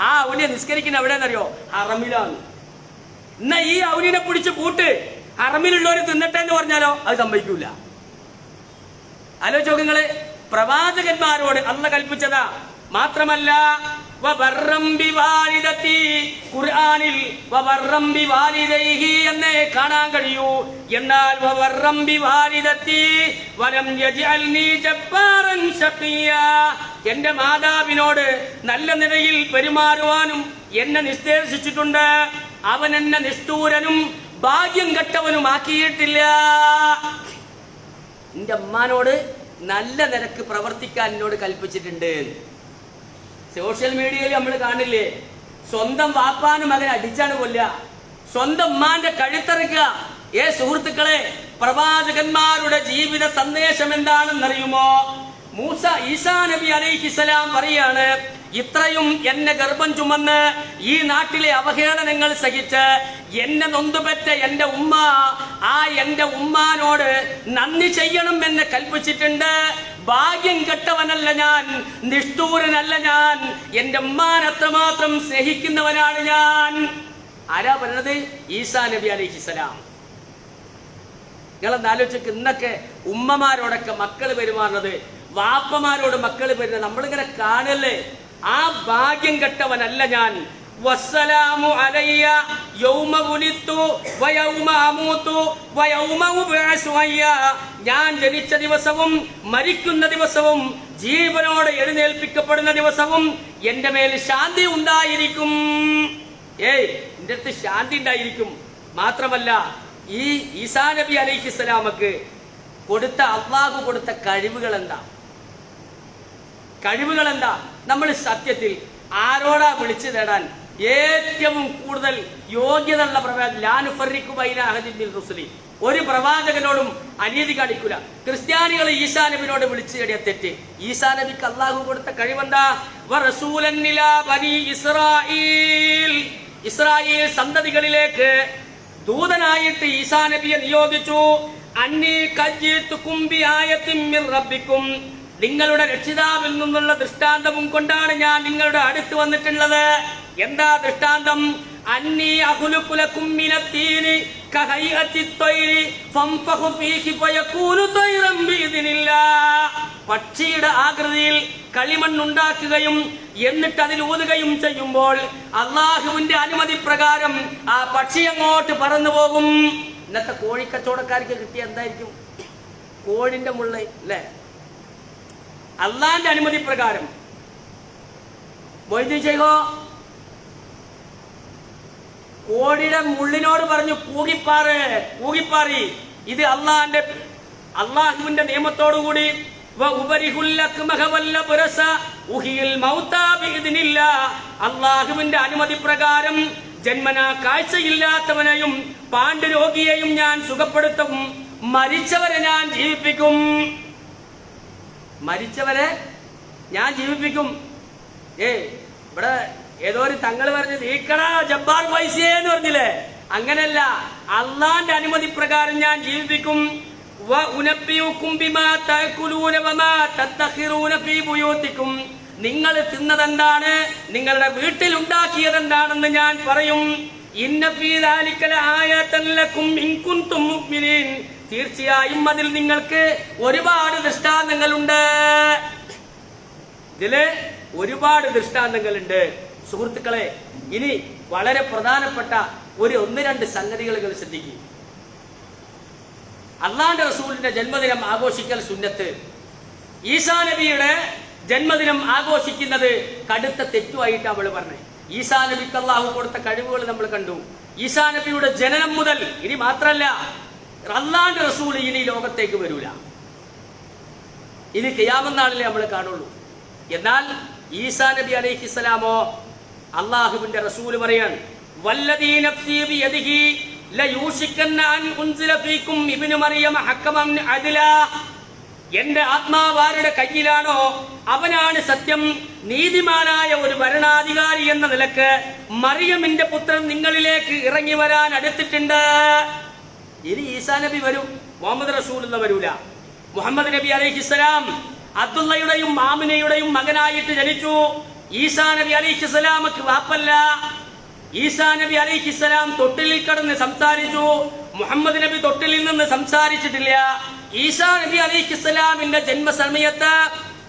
Speaker 2: ആ ഔലിയ നിസ്കരിക്കുന്ന എവിടെയെന്നറിയോ? ഹറമിലാണ്. എന്നാ ഈ ഔലിനെ പിടിച്ച് കൂട്ട്, ഹറമിലുള്ളവര് തിന്നട്ടെ എന്ന് പറഞ്ഞാലോ അത് സംഭവിക്കൂല. ആലോചിച്ചോങ്ങള്, പ്രവാചകന്മാരോട് അള്ള കൽപ്പിച്ചതാ. മാത്രമല്ല ഖുർആനിൽ എന്നേ കാണാൻ കഴിയൂ. എന്നാൽ എന്റെ മാതാവിനോട് നല്ല നിലയിൽ പെരുമാറുവാനും എന്നെ നിർദ്ദേശിച്ചിട്ടുണ്ട്. അവൻ എന്നെ നിഷ്ഠൂരനും ഭാഗ്യം കെട്ടവനുമാക്കിയിട്ടില്ല. എന്റെ അമ്മാനോട് നല്ല നിലക്ക് പ്രവർത്തിക്കാൻ എന്നോട് കൽപ്പിച്ചിട്ടുണ്ട്. സോഷ്യൽ മീഡിയയിൽ നമ്മൾ കാണില്ലേ, സ്വന്തം വാപ്പാനും മകൻ അടിച്ചാണ് കൊല്ലുക, സ്വന്തം ഉമ്മാന്റെ കഴുത്തറക്കുക. സുഹൃത്തുക്കളെ, പ്രവാചകന്മാരുടെ ജീവിത സന്ദേശം എന്താണെന്നറിയുമോ? ഈസാ നബി അലൈഹിസ്സലാം പറയാണ്, ഇത്രയും എന്നെ ഗർഭം ചുമന്ന് ഈ നാട്ടിലെ അവഹേളനങ്ങൾ സഹിച്ച് എന്നെ നൊന്തുപെറ്റ എന്റെ ഉമ്മ, ആ എന്റെ ഉമ്മാനോട് നന്ദി ചെയ്യണം എന്ന് കൽപ്പിച്ചിട്ടുണ്ട്. ഭാഗ്യം കെട്ടവനല്ല ഞാൻ, നിഷ്ഠൂരനല്ല ഞാൻ, എന്റെ ഉമ്മാനെ അത്രമാത്രം സ്നേഹിക്കുന്നവനാണ് ഞാൻ. ആരാ പറഞ്ഞത്? ഈസാ നബി അലൈഹിസ്സലാം. നിങ്ങളെന്ന് ആലോചിച്ച്, ഇന്നൊക്കെ ഉമ്മമാരോടൊക്കെ മക്കൾ പെരുമാറുന്നത്, വാപ്പമാരോട് മക്കൾ പെരുമാറുന്നത് നമ്മളിങ്ങനെ കാണല്ലേ. ആ ഭാഗ്യം കെട്ടവനല്ല ഞാൻ. വസ്സലാമു അലയ്യ യൗമ വുലിദ്തു വയൗമ അമൂതു വയൗമ ഉബ്അസു ഹയ്യ. ഞാൻ ജനിച്ച ദിവസവും മരിക്കുന്ന ദിവസവും ജീവനോടെ എഴുന്നേൽപ്പിക്കപ്പെടുന്ന ദിവസവും എന്റെ മേൽ ശാന്തി ഉണ്ടായിരിക്കും. എന്റെ അടുത്ത് ശാന്തി ഉണ്ടായിരിക്കും. മാത്രമല്ല, ഈ ഈസാ നബി അലൈഹിസ്സലാമക്ക് കൊടുത്ത അള്ളാഹു കൊടുത്ത കഴിവുകൾ എന്താ? നമ്മൾ സത്യത്തിൽ ആരോടാ വിളിച്ചു തേടാൻ ഏറ്റവും കൂടുതൽ യോഗ്യത ഉള്ള പ്രവാചകൻ? ഒരു പ്രവാചകനോടും അനീതി കാണിക്കൂല. ക്രിസ്ത്യാനികൾ ഈസാ നബിനോട് വിളിച്ചു തേടിയ തെറ്റ്. ഈസാ നബിക്ക് അള്ളാഹു കൊടുത്ത കഴിവെന്താ? ഇസ്രായേൽ സന്തതികളിലേക്ക് ദൂതനായിട്ട് ഈസാ നബിയെ നിയോഗിച്ചു. അന്നീ കജ്ജിതുകും ബിആയത്തിൻ മിർ റബ്ബിക്കും. നിങ്ങളുടെ രക്ഷിതാവിൽ നിന്നുള്ള ദൃഷ്ടാന്തവും കൊണ്ടാണ് ഞാൻ നിങ്ങളുടെ അടുത്ത് വന്നിട്ടുള്ളത്. എന്താ ദൃഷ്ടാന്തം? അന്നീ അഖ്ലുഖു ലക്കും മിനത്തീനി കഹൈഅത്തിത് ത്വയ്രി ഫംഫഖു ഫീഹി ഫയകൂനു ത്വയ്റൻ ബിഇദ്നില്ലാഹ്. പക്ഷിയുടെ ആകൃതിയിൽ കളിമണ്ണുണ്ടാക്കുകയും എന്നിട്ട് അതിൽ ഊതുകയും ചെയ്യുമ്പോൾ അള്ളാഹുവിന്റെ അനുമതി പ്രകാരം ആ പക്ഷി അങ്ങോട്ട് പറന്നു പോകും. ഇന്നത്തെ കോഴിക്കച്ചവടക്കാർക്ക് കിട്ടിയ എന്തായിരിക്കും? കോഴിന്റെ മുള്ള അല്ലേ? അള്ളാന്റെ അനുമതി പ്രകാരം വൈദ്യുതി ചെയ്യോ? കോഴിയുടെ മുള്ളിനോട് പറഞ്ഞു കൂകിപ്പാറി. ഇത് അള്ളാഹുവിന്റെ നിയമത്തോടുകൂടി അള്ളാഹുവിന്റെ അനുമതി പ്രകാരം ജന്മനാ കാഴ്ചയില്ലാത്തവനെയും പാണ്ഡുരോഗിയെയും ഞാൻ സുഖപ്പെടുത്തും. മരിച്ചവരെ ഞാൻ ജീവിപ്പിക്കും. ഇവിടെ ഏതോ ഒരു തങ്ങൾ പറഞ്ഞത് ഈക്കടാ ജബ്ബാർ പൈസയെ എന്ന് പറഞ്ഞില്ലേ? അങ്ങനല്ല, അള്ളാന്റെ അനുമതി പ്രകാരം ഞാൻ ജീവിപ്പിക്കും. നിങ്ങൾ തിന്നതെന്താണ്, നിങ്ങളുടെ വീട്ടിൽ ഉണ്ടാക്കിയത് എന്താണെന്ന് ഞാൻ പറയും. തീർച്ചയായും അതിൽ നിങ്ങൾക്ക് ഒരുപാട് ദൃഷ്ടാന്തങ്ങളുണ്ട്. ഒരുപാട് ദൃഷ്ടാന്തങ്ങളുണ്ട്. സുഹൃത്തുക്കളെ, ഇനി വളരെ പ്രധാനപ്പെട്ട ഒന്ന് രണ്ട് സംഗതികൾ ശ്രദ്ധിക്കുക. അള്ളാന്റെ റസൂലിന്റെ ജന്മദിനം ആഘോഷിക്കൽ സുന്നത്ത്. ഈസാ നബിയുടെ ജന്മദിനം ആഘോഷിക്കുന്നത് കടുത്ത തെറ്റുമായിട്ട് അവൾ പറഞ്ഞു. ഈസാ നബിക്ക് അള്ളാഹു കൊടുത്ത കഴിവുകൾ നമ്മൾ കണ്ടു. ഈസാ നബിയുടെ ജനനം മുതൽ ഇനി മാത്രല്ല, അള്ളാന്റെ റസൂൽ ഇനി ലോകത്തേക്ക് വരൂല. ഇനി ഖിയാമത്ത് നാളിലെ നമ്മൾ കാണുള്ളൂ. എന്നാൽ ഈസാ നബി അലൈഹിസ്സലാമോ അള്ളാഹുവിന്റെ റസൂൽ പറയാൻ, വല്ലദീ നഫ്സി ബിയദിഹി ലയൂശിക്കന്ന അൻ ഉൻസില ഫീകും ഇബ്നു മറിയം ഹക്കമൻ അദ്ലാ. എന്റെ ആത്മാവാരുടെ കയ്യിലാണോ അവനാണ് സത്യം. നീതിമാനായ ഒരു ഭരണാധികാരി എന്ന നിലക്ക് മറിയമിന്റെ പുത്രൻ നിങ്ങളിലേക്ക് ഇറങ്ങി വരാൻ അടുത്തിട്ടുണ്ട്. ഇനി ഈസാ നബി വരും, മുഹമ്മദ് റസൂൽ വരൂല. മുഹമ്മദ് നബി അലൈഹിസ്സലാം അബ്ദുള്ളയുടെയും ആമിനയുടെയും മകനായിട്ട് ജനിച്ചു. ഈസാ നബി അലൈഹിസ്സലാമക്ക് വാപ്പല്ല. ഈസാ നബി അലൈഹിസ്സലാം തൊട്ടിലിൽ കടന്ന് സംസാരിച്ചു. മുഹമ്മദ് നബി തൊട്ടിലിൽ നിന്ന് സംസാരിച്ചിട്ടില്ല. ഈസാ നബി അലൈഹിസ്സലാമിന്റെ ജന്മസമയത്ത്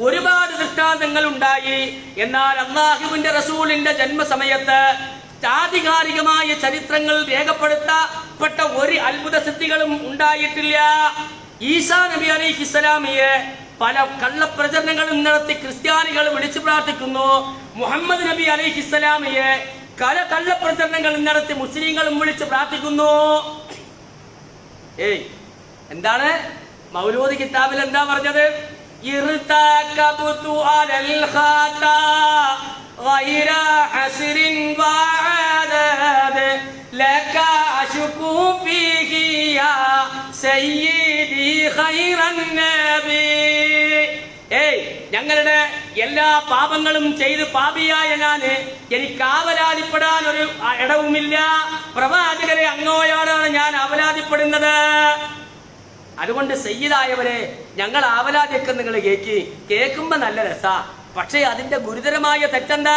Speaker 2: ഒരുപാട് ദൃഷ്ടാന്തങ്ങൾ ഉണ്ടായി. എന്നാൽ അള്ളാഹുവിന്റെ റസൂലിന്റെ ജന്മസമയത്ത് ആധികാരികമായ ചരിത്രങ്ങൾ രേഖപ്പെടുത്തപ്പെട്ട ഒരു അത്ഭുത സിദ്ധികളും ഉണ്ടായിട്ടില്ല. ഈസാ നബി അലൈഹിസ്സലാമിയെ പല കള്ളപ്രചരണങ്ങളും നടത്തി ക്രിസ്ത്യാനികൾ വിളിച്ചു പ്രാർത്ഥിക്കുന്നു. മുഹമ്മദ് നബി അലൈഹിസ്സലാമിയെ പല കള്ളപ്രചരണങ്ങൾ നടത്തി മുസ്ലിങ്ങളും വിളിച്ചു പ്രാർത്ഥിക്കുന്നു. എന്താണ് മൗലൂദ് കിതാബിൽ എന്താ പറഞ്ഞത്? ഞങ്ങളുടെ എല്ലാ പാപങ്ങളും ചെയ്ത് പാപിയായ ഞാന് എനിക്ക് ആവലാതിപ്പെടാൻ ഒരു ഇടവുമില്ല. പ്രവാചകരെ അങ്ങോയാണ് ഞാൻ ആവലാതിപ്പെടുന്നത്. അതുകൊണ്ട് സയ്യിദായവരെ, ഞങ്ങൾ ആവലാതിയൊക്കെ നിങ്ങൾ കേൾക്കുമ്പോ നല്ല രസാ. പക്ഷേ അതിന്റെ ഗുരുതരമായ തെറ്റെന്താ?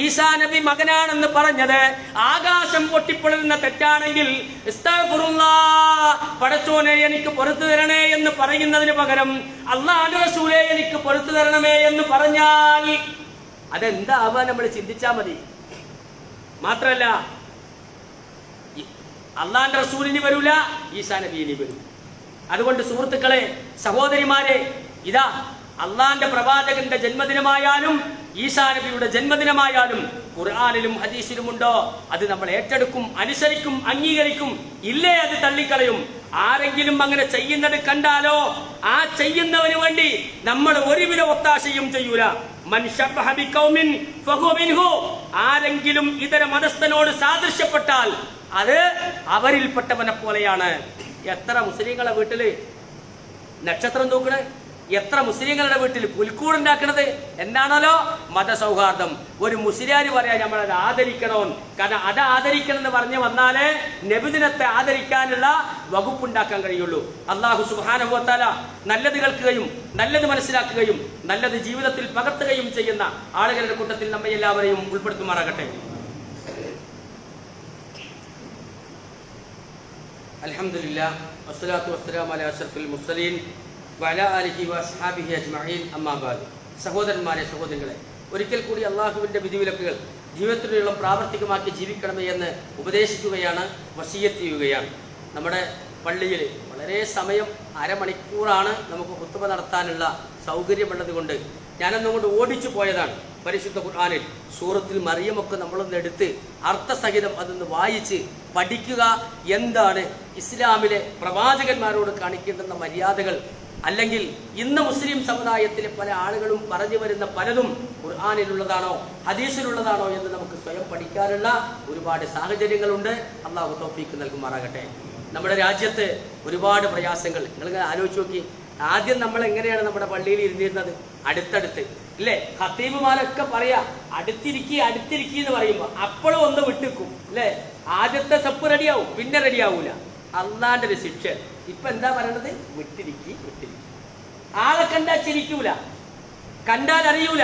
Speaker 2: ഈസാ നബി മകനാണെന്ന് പറഞ്ഞത് ആകാശം പൊട്ടിപ്പൊളുന്ന തെറ്റാണെങ്കിൽ പടച്ചോനെ എനിക്ക് പൊറുത്തു തരണേ എന്ന് പറയുന്നതിന് പകരം അല്ലാഹുവിന്റെ റസൂലേ എനിക്ക് പൊറുത്തു തരണമേ എന്ന് പറഞ്ഞാൽ അതെന്താവാ നമ്മൾ ചിന്തിച്ചാ മതി. മാത്രല്ല അല്ലാഹുവിന്റെ റസൂലിന് വരൂല, ഈസാ നബിയിന് വരും. അതുകൊണ്ട് സുഹൃത്തുക്കളെ, സഹോദരിമാരെ, ഇതാ അള്ളാന്റെ പ്രവാചകന്റെ ജന്മദിനമായാലും ഈസാ നബിയുടെ ജന്മദിനമായാലും ഖുർആനിലും ഹദീസിലുമുണ്ടോ? അത് നമ്മൾ ഏറ്റെടുക്കും, അനുസരിക്കും, അംഗീകരിക്കും. ഇല്ലേ അത് തള്ളിക്കളയും. ആരെങ്കിലും അങ്ങനെ ചെയ്യുന്നത് കണ്ടാലോ ആ ചെയ്യുന്നവന് വേണ്ടി നമ്മൾ ഒരുവിധ ഒത്താശയും ചെയ്യൂല. ആരെങ്കിലും ഇതര മതസ്ഥനോട് സാദൃശ്യപ്പെട്ടാൽ അത് അവരിൽപ്പെട്ടവനെ പോലെയാണ്. എത്ര മുസ്ലിങ്ങളെ വീട്ടില് നക്ഷത്രം തൂക്കണേ, എത്ര മുസ്ലിങ്ങളുടെ വീട്ടിൽ പുൽക്കൂടുണ്ടാക്കണത് എന്താണല്ലോ മതസൗഹാർദ്ദം. ഒരു മുസ്ലിയാര് പറയാ നമ്മളത് ആദരിക്കണോ, കാരണം അത് ആദരിക്കണം എന്ന് പറഞ്ഞു വന്നാലേ നബിദിനത്തെ ആദരിക്കാനുള്ള വകുപ്പുണ്ടാക്കാൻ കഴിയുള്ളൂ. അല്ലാഹു സുബ്ഹാനഹു വ തആല നല്ലത് കേൾക്കുകയും നല്ലത് മനസ്സിലാക്കുകയും നല്ലത് ജീവിതത്തിൽ പകർത്തുകയും ചെയ്യുന്ന ആളുകളുടെ കൂട്ടത്തിൽ നമ്മെ എല്ലാവരെയും ഉൾപ്പെടുത്തുമാറാകട്ടെ. അൽഹംദുലില്ലാഹ് വസ്സലാത്തു വസ്സലാമു അലാ അഷ്റഫിൽ മുർസലീൻ വഅലാ ആലിഹി വഅസ്ഹാബിഹി അജ്മഈൻ. അമ്മാ ബഅദ്. സഹോദരന്മാരെ, സഹോദരികളെ, ഒരിക്കൽ കൂടി അള്ളാഹുവിന്റെ വിധിവിലക്കുകൾ ജീവിതത്തിലുള്ള പ്രാവർത്തികമാക്കി ജീവിക്കണമേ എന്ന് ഉപദേശിക്കുകയാണ്, വസിയ്യത്ത് ചെയ്യുകയാണ്. നമ്മുടെ പള്ളിയിൽ വളരെ സമയം, അരമണിക്കൂറാണ് നമുക്ക് ഖുത്ബ നടത്താനുള്ള സൗകര്യമുള്ളത് കൊണ്ട് ഞാനൊന്നുകൊണ്ട് ഓടിച്ചു പോയതാണ്. പരിശുദ്ധ ഖുർആനിൽ സൂറത്തുൽ മറിയമൊക്കെ നമ്മളൊന്ന് എടുത്ത് അർത്ഥസഹിതം അതൊന്ന് വായിച്ച് പഠിക്കുക. എന്താണ് ഇസ്ലാമിലെ പ്രവാചകന്മാരോട് കാണിക്കേണ്ടുന്ന മര്യാദകൾ, അല്ലെങ്കിൽ ഇന്ന് മുസ്ലിം സമുദായത്തിലെ പല ആളുകളും പറഞ്ഞു വരുന്ന പലതും ഖുർആനിലുള്ളതാണോ ഹദീസിലുള്ളതാണോ എന്ന് നമുക്ക് സ്വയം പഠിക്കാനുള്ള ഒരുപാട് സാഹചര്യങ്ങളുണ്ട്. അള്ളാഹു തൗഫീഖ് നൽകുമാറാകട്ടെ. നമ്മുടെ രാജ്യത്ത് ഒരുപാട് പ്രയാസങ്ങൾ നിങ്ങൾ ആലോചിച്ച് നോക്കി. ആദ്യം നമ്മൾ എങ്ങനെയാണ് നമ്മുടെ പള്ളിയിൽ ഇരുന്നിരുന്നത്? അടുത്തടുത്ത് ഇല്ലേ? ഖത്തീബുമാരൊക്കെ പറയാ അടുത്തിരിക്കി അടുത്തിരിക്കി എന്ന് പറയുമ്പോൾ അപ്പോഴും ഒന്ന് വിട്ടിക്കും അല്ലേ? ആദ്യത്തെ സ്റ്റെപ്പ് റെഡിയാവും, പിന്നെ റെഡിയാവൂല. അള്ളാന്റെ ഒരു ശിക്ഷ. ഇപ്പൊ എന്താ പറയണത്? വിട്ടിരിക്കി വിട്ടിരിക്കി. ആളെ കണ്ടാൽ ചിരിക്കൂല, കണ്ടാൽ അറിയൂല.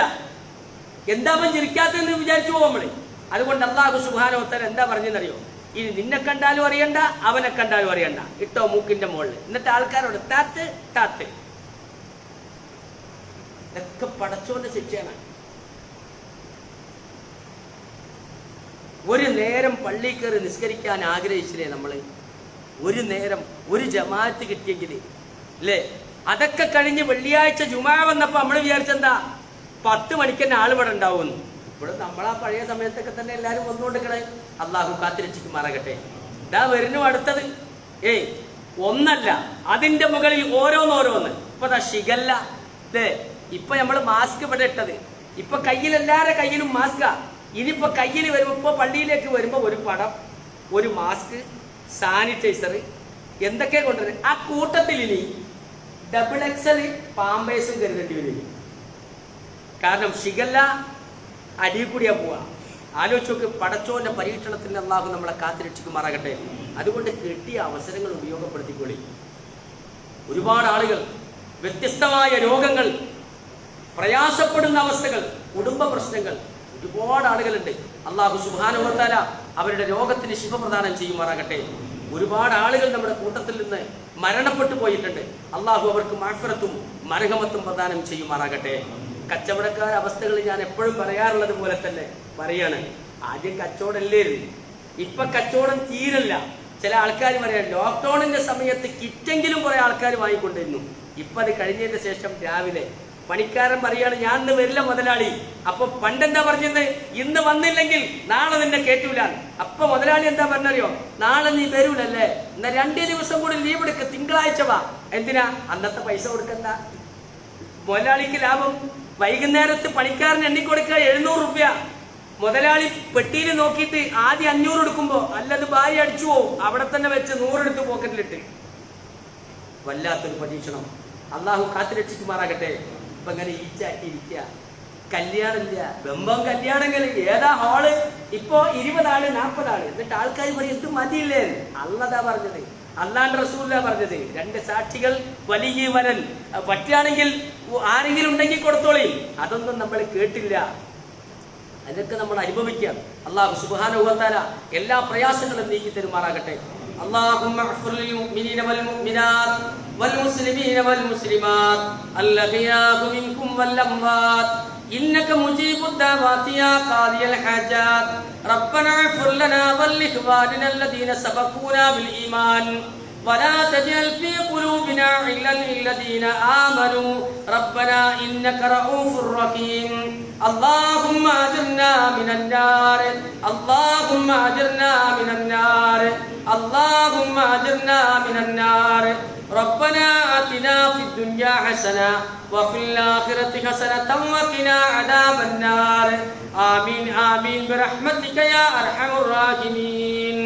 Speaker 2: എന്താപ്പം ചിരിക്കാത്തെന്ന് വിചാരിച്ചു പോകും നമ്മള്. അതുകൊണ്ട് അല്ലാഹു സുബ്ഹാനഹു വ തആല എന്താ പറഞ്ഞെന്നറിയോ? ഇനി നിന്നെ കണ്ടാലും അറിയണ്ട, അവനെ കണ്ടാലും അറിയണ്ട, ഇട്ടോ മൂക്കിന്റെ മുകളിൽ. എന്നിട്ട് ആൾക്കാരോട് താത്ത് താത്ത്. ഇതൊക്കെ പടച്ചോന്റെ ശിക്ഷയാണ്. ഒരു നേരം പള്ളി കയറി നിസ്കരിക്കാൻ ആഗ്രഹിച്ചില്ലേ നമ്മള്? ഒരു നേരം ഒരു ജമാഅത്ത് കിട്ടിയെങ്കിൽ അല്ലേ? അതൊക്കെ കഴിഞ്ഞ് വെള്ളിയാഴ്ച ജുമാ വന്നപ്പോ നമ്മൾ വിചാരിച്ചെന്താ 10 മണിക്ക് തന്നെ ആളുപടെ ഉണ്ടാവുമെന്ന്. ഇവിടെ നമ്മളാ പഴയ സമയത്തൊക്കെ തന്നെ എല്ലാവരും വന്നുകൊണ്ടിരിക്കണേ. അള്ളാഹു കാത്തിരക്ഷിക്കുമാറാകട്ടെ. ഇതാ വരുന്നു അടുത്തത്. ഒന്നല്ല, അതിന്റെ മുകളിൽ ഓരോന്നോരോന്ന്. ഇപ്പൊ ഷിഗല്ല അല്ലേ? ഇപ്പൊ നമ്മൾ മാസ്ക് ഇവിടെ ഇട്ടത്. ഇപ്പൊ കയ്യിൽ എല്ലാവരുടെ കയ്യിലും മാസ്കാ. ഇനിയിപ്പോ കയ്യിൽ വരുമ്പോ, ഇപ്പൊ പള്ളിയിലേക്ക് വരുമ്പോ ഒരു പടം, ഒരു മാസ്ക്, സാനിറ്റൈസർ, എന്തൊക്കെ കൊണ്ടുവരുന്നത്. ആ കൂട്ടത്തിൽ ഇനി XXL പാമ്പേഴ്സും കരുതേണ്ടി വരും. കാരണം ഷിഗല്ല അടിയിൽ കൂടിയാ പോവാ. ആലോചിച്ചോക്ക്. പടച്ചോന്റെ പരീക്ഷണത്തിന് അല്ലാഹു നമ്മളെ കാത്തിരക്ഷിക്കുമാറാകട്ടെ. അതുകൊണ്ട് കിട്ടിയ അവസരങ്ങൾ ഉപയോഗപ്പെടുത്തിക്കൊള്ളി. ഒരുപാട് ആളുകൾ വ്യത്യസ്തമായ രോഗങ്ങൾ, പ്രയാസപ്പെടുന്ന അവസ്ഥകൾ, കുടുംബ പ്രശ്നങ്ങൾ, ഒരുപാട് ആളുകളുണ്ട്. അല്ലാഹു സുബ്ഹാനഹു വ തആല അവരുടെ രോഗത്തിന് ശിഫ പ്രദാനം ചെയ്യുമാറാകട്ടെ. ഒരുപാട് ആളുകൾ നമ്മുടെ കൂട്ടത്തിൽ നിന്ന് മരണപ്പെട്ടു പോയിട്ടുണ്ട്. അല്ലാഹു അവർക്ക് മഗ്ഫിറത്തും മർഹമത്തും പ്രദാനം ചെയ്യുമാറാകട്ടെ. കച്ചവടക്കാരുടെ അവസ്ഥകൾ ഞാൻ എപ്പോഴും പറയാറുള്ളത് പോലെ തന്നെ പറയാണ്. ആദ്യം കച്ചവടമല്ലായിരുന്നു, ഇപ്പൊ കച്ചവടം തീരല്ല. ചില ആൾക്കാർ പറയാം ലോക്ക്ഡൌണിന്റെ സമയത്ത് കിറ്റെങ്കിലും കുറെ ആൾക്കാർ വാങ്ങിക്കൊണ്ടിരുന്നു. ഇപ്പൊ അത് കഴിഞ്ഞതിന് ശേഷം രാവിലെ പണിക്കാരൻ പറയാണ് ഞാൻ ഇന്ന് വരില്ല മുതലാളി. അപ്പൊ പണ്ടെന്താ പറഞ്ഞത്? ഇന്ന് വന്നില്ലെങ്കിൽ നാളെ നിന്നെ കേറ്റൂല. അപ്പൊ മുതലാളി എന്താ പറഞ്ഞറിയോ? നാളെ നീ വരൂലല്ലേ, എന്നാ 2 ദിവസം കൂടി ലീവ് എടുക്ക, തിങ്കളാഴ്ച വാ. എന്തിനാ? അന്നത്തെ പൈസ കൊടുക്കണ്ട. മുതലാളിക്ക് ലാഭം. വൈകുന്നേരത്ത് പണിക്കാരന് എണ്ണിക്കൊടുക്കുക 700 രൂപ. മുതലാളി പെട്ടിയിൽ നോക്കിയിട്ട് ആദ്യം 500 എടുക്കുമ്പോ അല്ലത് ഭാര്യ അടിച്ചു പോവും. അവിടെ തന്നെ വെച്ച് 100 എടുത്ത് പോക്കറ്റിലിട്ട്. വല്ലാത്തൊരു പരീക്ഷണം. അള്ളാഹു കാത്തിരക്ഷിക്കുമാറാകട്ടെ. ഇപ്പൊ ഇങ്ങനെ ഈച്ചാക്കി ഇരിക്കുക. കല്യാണമില്ല. ബെമ്പം കല്യാണങ്ങൾ ഏതാ ഹാള്? ഇപ്പോ 20 ആള് 40 ആള്. എന്നിട്ട് ആൾക്കാർ പറയും എന്ത് മതിയില്ലേ? അള്ളതാ പറഞ്ഞത്, അള്ളാന്റെ റസൂലാ പറഞ്ഞത്. 2 സാക്ഷികൾ വലിയ വരൻ പറ്റുകയാണെങ്കിൽ ആരെങ്കിലും ഉണ്ടെങ്കിൽ കൊടുത്തോളി. അതൊന്നും നമ്മൾ കേട്ടില്ല. അതൊക്കെ നമ്മൾ അനുഭവിക്കാം. അല്ലാഹു സുബ്ഹാനഹു വ തആല എല്ലാ പ്രയാസങ്ങളും നീക്കി തരുമാറാകട്ടെ. اللهم اغفر للمؤمنين والمؤمنات والمسلمين والمسلمات الأحياء منكم والأموات إنك مجيب الدعوات يا قاضي الحاجات. ربنا اغفر لنا ولإخواننا الذين سبقونا بالإيمان ولا تجعل في قلوبنا غلا للذين آمنوا ربنا إنك رؤوف رحيم. اللهم أجرنا من النار، اللهم أجرنا من النار، اللهم أجرنا من النار. ربنا آتنا في الدنيا حسنة وفي الآخرة حسنة وقنا عذاب النار. آمين آمين برحمتك يا أرحم الراحمين.